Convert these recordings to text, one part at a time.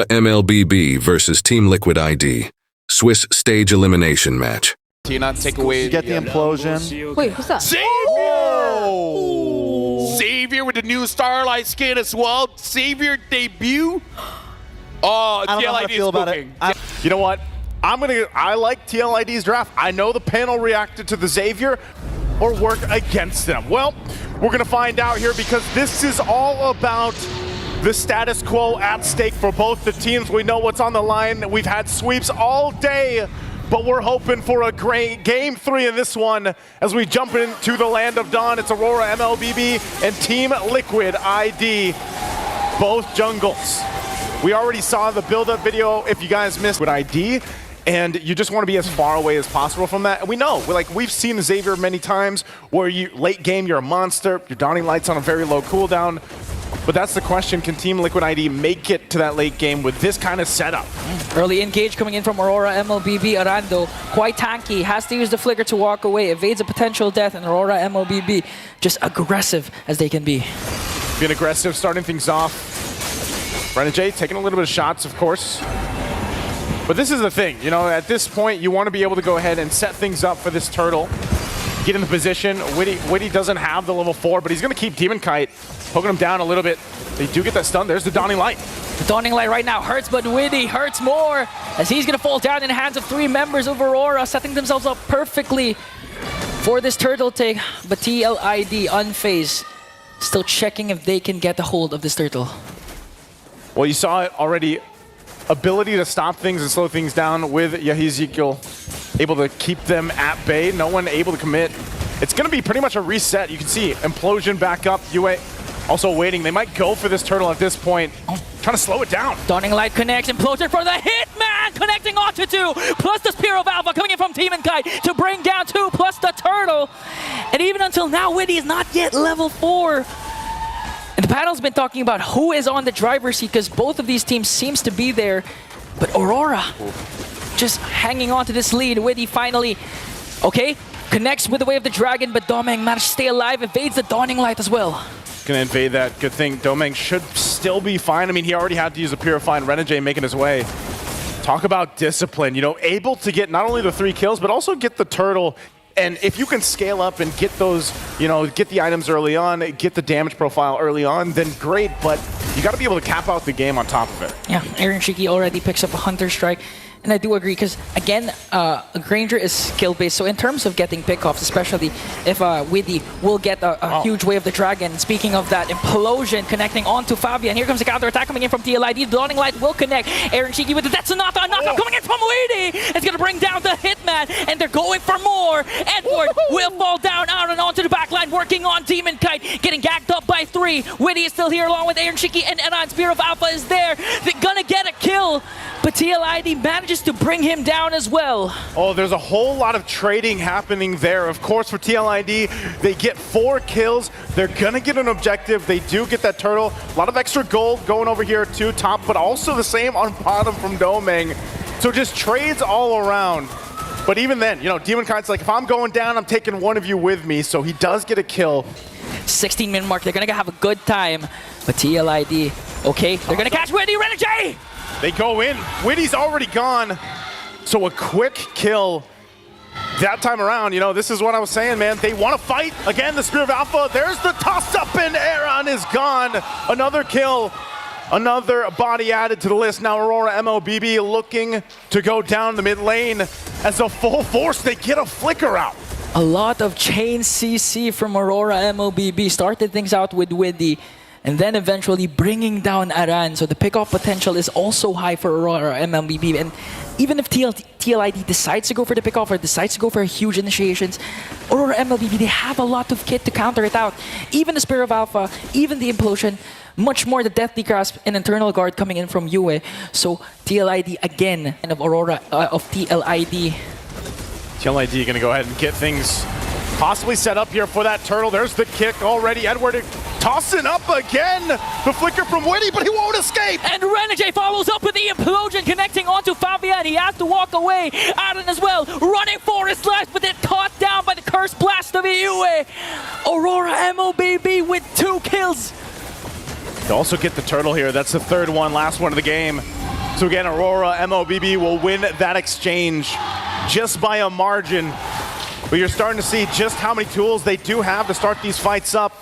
mlbb versus Team Liquid ID. Swiss stage elimination match. Not take away. You get the implosion. Wait, who's that? Xavier! Xavier with the new Starlight skin as well. Xavier debut. Oh, I don't know how to TLID feel is about it. cooking. You know what? I like TLID's draft. I know the panel reacted to the Xavier or work against them. Well, we're gonna find out here because this is all about the status quo at stake for both the teams. We know what's on the line. We've had sweeps all day, but we're hoping for a great game 3 in this one as we jump into the land of dawn. It's Aurora, mlbb, and Team Liquid ID, both jungles. We already saw the build-up video if you guys missed with ID, and you just want to be as far away as possible from that. And we know, we've seen Xavier many times where you late game, you're a monster, your Dawning Light's on a very low cooldown. But that's the question, can Team Liquid ID make it to that late game with this kind of setup? Early engage coming in from Aurora, mlbb. Arando, quite tanky, has to use the flicker to walk away, evades a potential death, and Aurora, mlbb, just aggressive as they can be. Being aggressive, starting things off. Renegade taking a little bit of shots, of course. But this is the thing, you know, at this point, you want to be able to go ahead and set things up for this turtle. Get in the position. Witty doesn't have the level 4, but he's going to keep Demon Kite, poking him down a little bit. They do get that stun. There's the Dawning Light. The Dawning Light right now hurts, but Witty hurts more as he's going to fall down in the hands of 3 members of Aurora, setting themselves up perfectly for this turtle take. But TLID unfazed, still checking if they can get a hold of this turtle. Well, you saw it already. Ability to stop things and slow things down with Yahizekiel, able to keep them at bay. No one able to commit. It's going to be pretty much a reset. You can see Implosion back up. UA also waiting. They might go for this turtle at this point. Trying to slow it down. Dawning Light connects, Implosion for the Hitman, connecting onto 2, plus the Spear of Alpha coming in from Demon Kite to bring down 2, plus the turtle. And even until now, Witty is not yet level 4. And the panel's been talking about who is on the driver's seat because both of these teams seems to be there. But Aurora just hanging on to this lead. Witty finally, okay, connects with the Way of the Dragon, but Domeng managed to stay alive, evades the Dawning Light as well. Gonna invade that. Good thing Domeng should still be fine. I mean, he already had to use a Purifying. Renegade making his way. Talk about discipline, you know, able to get not only the 3 kills, but also get the turtle. And if you can scale up and get those, you know, get the items early on, get the damage profile early on, then great, but you got to be able to cap out the game on top of it. Yeah, Aaron Shiki already picks up a Hunter Strike. And I do agree, because again, a Granger is skill-based, so in terms of getting pickoffs, especially if Witty will get a huge Way of the Dragon. Speaking of that, Implosion connecting onto Fabian. Here comes the counter-attack coming in from TLID. The Dawning Light will connect. Aaron Shiki with the Death Sonata. A knockout coming in from Witty. It's going to bring down the Hitman, and they're going for more. Edward will fall down out and onto the backline, working on Demon Kite, getting gagged up by 3. Witty is still here along with Aaron Shiki, and Eran. Spear of Alpha is there. They're going to get a kill, but TLID manages to bring him down as well. Oh, there's a whole lot of trading happening there. Of course, for TLID, they get 4 kills. They're gonna get an objective. They do get that turtle. A lot of extra gold going over here to top, but also the same on bottom from Domeng. So just trades all around. But even then, you know, Demon Kite's like, if I'm going down, I'm taking one of you with me. So he does get a kill. 16-minute mark. They're gonna have a good time. But TLID, okay, they're gonna catch Witty. Renegade! They go in. Witty's already gone. So a quick kill that time around. You know, this is what I was saying, man. They want to fight. Again, the Spear of Alpha. There's the toss-up, and Aaron is gone. Another kill. Another body added to the list. Now Aurora mlbb looking to go down the mid lane. As a full force, they get a flicker out. A lot of chain CC from Aurora mlbb. Started things out with Witty, and then eventually bringing down Aran. So the pickoff potential is also high for Aurora mlbb. And even if TLID decides to go for the pickoff or decides to go for huge initiations, Aurora mlbb, they have a lot of kit to counter it out. Even the Spear of Alpha, even the Implosion, much more the Deathly Grasp and Internal Guard coming in from UA. So TLID again, and of Aurora, of TLID. TLID gonna go ahead and get things possibly set up here for that turtle. There's the kick already. Edward tossing up again. The flicker from Witty, but he won't escape. And Renegade follows up with the Implosion, connecting onto Fabian. He has to walk away. Aaron as well, running for his life, but then caught down by the Curse Blast of UA. Aurora mlbb with 2 kills. They also get the turtle here. That's the 3rd one, last one of the game. So again, Aurora, mlbb will win that exchange just by a margin. But you're starting to see just how many tools they do have to start these fights up.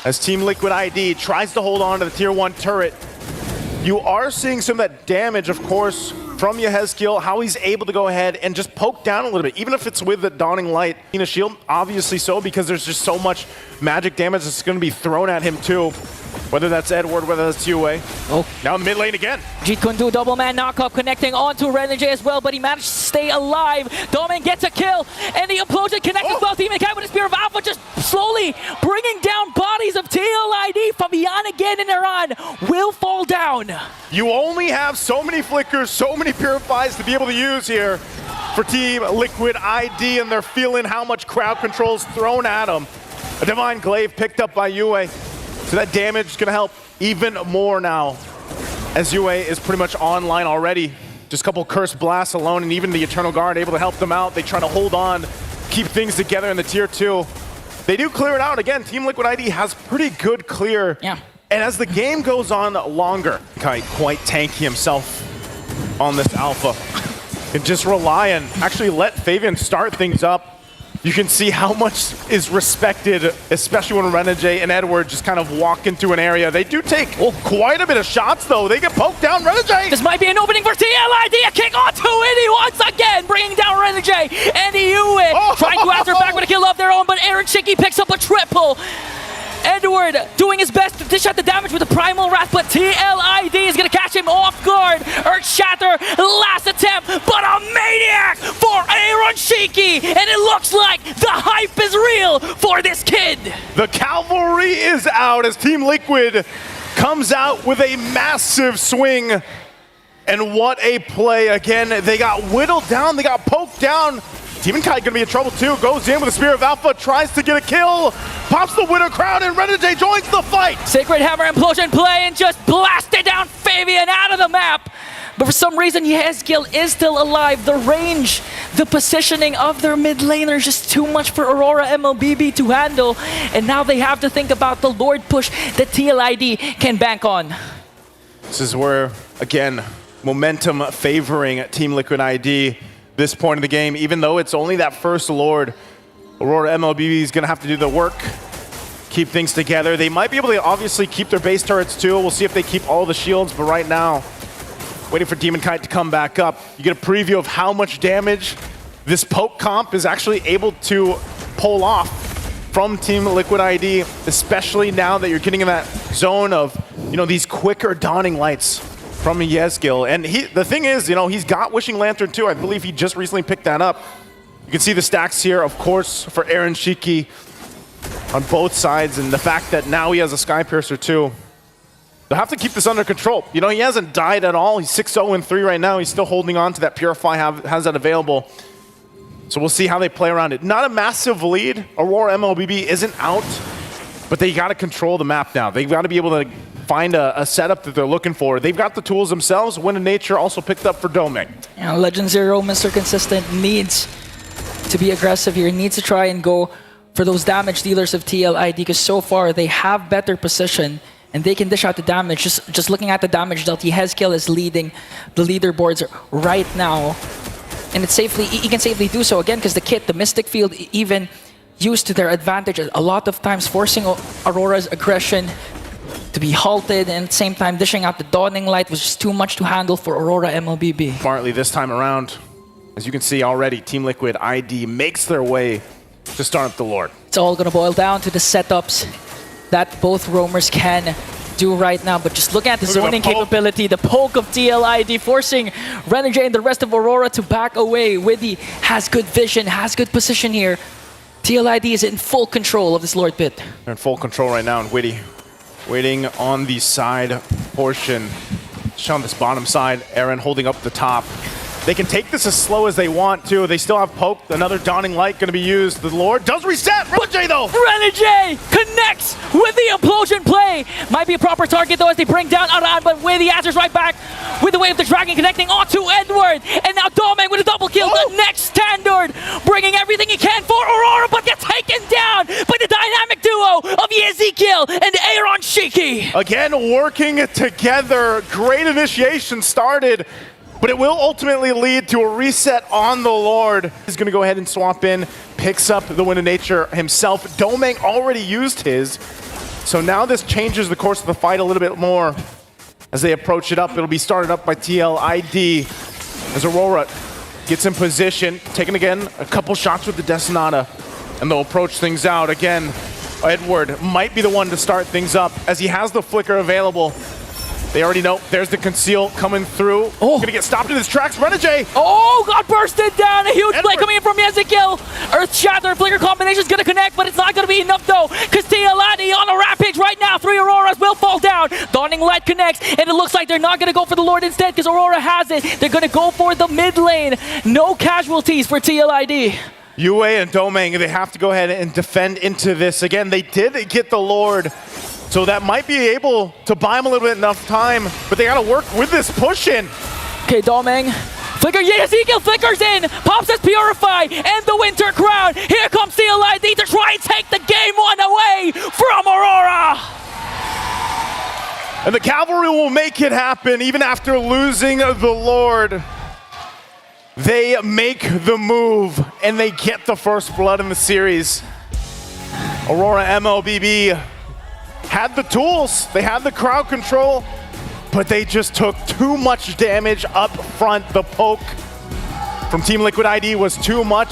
As Team Liquid ID tries to hold on to the tier 1 turret. You are seeing some of that damage, of course, from Yehezkiel, how he's able to go ahead and just poke down a little bit, even if it's with the Dawning Light in a shield, obviously so, because there's just so much magic damage that's going to be thrown at him too. Whether that's Edward, whether that's Yue. Oh. Now in the mid lane again. Jeet Kune Do double man knockup connecting onto Renegade as well, but he managed to stay alive. Domin gets a kill, and the implosion connects as well. Demon Kai with a Spear of Alpha just slowly bringing down bodies of TLID. Fabian again and Iran will fall down. You only have so many flickers, so many purifies to be able to use here for Team Liquid ID, and they're feeling how much crowd control is thrown at them. A Divine Glaive picked up by Yue. So that damage is going to help even more now, as Yue is pretty much online already. Just a couple Cursed Blasts alone, and even the Eternal Guard able to help them out. They try to hold on, keep things together in the tier 2. They do clear it out. Again, Team Liquid ID has pretty good clear. Yeah. And as the game goes on longer, Kai quite tanky himself on this alpha. And just rely and actually let Fabian start things up. You can see how much is respected, especially when Renegade and Edward just kind of walk into an area. They do take quite a bit of shots, though. They get poked down. Renegade! This might be an opening for TLID. A kick onto Indy once again, bringing down Renegade. And Yue trying to answer back with a kill of their own, but Aaron Shiki picks up a triple. Edward doing his best to dish out the damage with the Primal Wrath, but TLID is going to catch him off guard. Earth Shatter, last attempt, but a maniac for Aaron Shiki, and it looks like the hype is real for this kid. The cavalry is out as Team Liquid comes out with a massive swing. And what a play. Again, they got whittled down, they got poked down. Demon Kai gonna be in trouble too. Goes in with a Spear of Alpha, tries to get a kill, pops the Widow Crown, and Renegade joins the fight. Sacred Hammer implosion play and just blasted down Fabian out of the map. But for some reason, Yehezkiel is still alive. The range, the positioning of their mid laner is just too much for Aurora mlbb to handle. And now they have to think about the Lord push that TLID can bank on. This is where, again, momentum favoring Team Liquid ID. This point of the game, even though it's only that first Lord, Aurora mlbb is going to have to do the work, keep things together. They might be able to obviously keep their base turrets too. We'll see if they keep all the shields, but right now, waiting for Demon Kite to come back up. You get a preview of how much damage this poke comp is actually able to pull off from Team Liquid ID, especially now that you're getting in that zone of, you know, these quicker Dawning Lights from Yehezkiel. And the thing is, you know, he's got Wishing Lantern too. I believe he just recently picked that up. You can see the stacks here, of course, for Aaron Shiki on both sides, and the fact that now he has a Sky Piercer too. They'll have to keep this under control. You know, he hasn't died at all. He's 6-0-3 right now. He's still holding on to that Purify, has that available. So we'll see how they play around it. Not a massive lead. Aurora mlbb isn't out, but they got to control the map now. They've got to be able to find a setup that they're looking for. They've got the tools themselves. Wind of Nature also picked up for Doming. Yeah, Legend Zero, Mr. Consistent, needs to be aggressive here. Needs to try and go for those damage dealers of TLID, because so far they have better position and they can dish out the damage. Just looking at the damage dealt, Yehezkiel is leading the leaderboards right now. And it's he can safely do so again, because the kit, the Mystic Field, even used to their advantage a lot of times, forcing Aurora's aggression to be halted, and at the same time dishing out the Dawning Light was just too much to handle for Aurora mlbb. Smartly this time around, as you can see already, Team Liquid ID makes their way to start up the Lord. It's all going to boil down to the setups that both roamers can do right now, but just looking at the zoning capability, the poke of TLID, forcing Renegade and the rest of Aurora to back away. Widdy has good vision, has good position here. TLID is in full control of this Lord pit. They're in full control right now, and Widdy waiting on the side portion. Just on this bottom side, Aaron holding up the top. They can take this as slow as they want to. They still have poke. Another Dawning Light going to be used. The Lord does reset. Renegade though. Renegade connects with the implosion play. Might be a proper target though as they bring down Aran, but with the answers right back with the Wave of the Dragon connecting onto Edward. And now Domeng with a double kill. The next standard bringing everything he can for Aurora, but gets taken down by the dynamic duo of Ezekiel and Aaron Shiki. Again, working together. Great initiation started. But it will ultimately lead to a reset on the Lord. He's going to go ahead and swap in, picks up the Wind of Nature himself. Domeng already used his. So now this changes the course of the fight a little bit more. As they approach it up, it'll be started up by TLID. As Aurora gets in position, taking again a couple shots with the Destinata. And they'll approach things out. Again, Edward might be the one to start things up as he has the flicker available. They already know. There's the conceal coming through. Oh. Gonna get stopped in his tracks. Renegade. Oh, got bursted down. A huge play Edward. coming in from Ezekiel. Earth Shatter Flicker combination is gonna connect, but it's not gonna be enough though. Because TLID on a rampage right now. 3 Auroras will fall down. Dawning Light connects, and it looks like they're not gonna go for the Lord instead because Aurora has it. They're gonna go for the mid lane. No casualties for TLID. Yue and Domeng, they have to go ahead and defend into this. Again, they did get the Lord. So that might be able to buy him a little bit enough time, but they gotta work with this push in. Okay, Domeng. Flicker, yeah, Ezekiel flickers in. Pops says Purify and the Winter Crown. Here comes TLID to try and take the game 1 away from Aurora. And the Cavalry will make it happen even after losing the Lord. They make the move and they get the first blood in the series. Aurora mlbb had the tools, they had the crowd control, but they just took too much damage up front. The poke from Team Liquid ID was too much.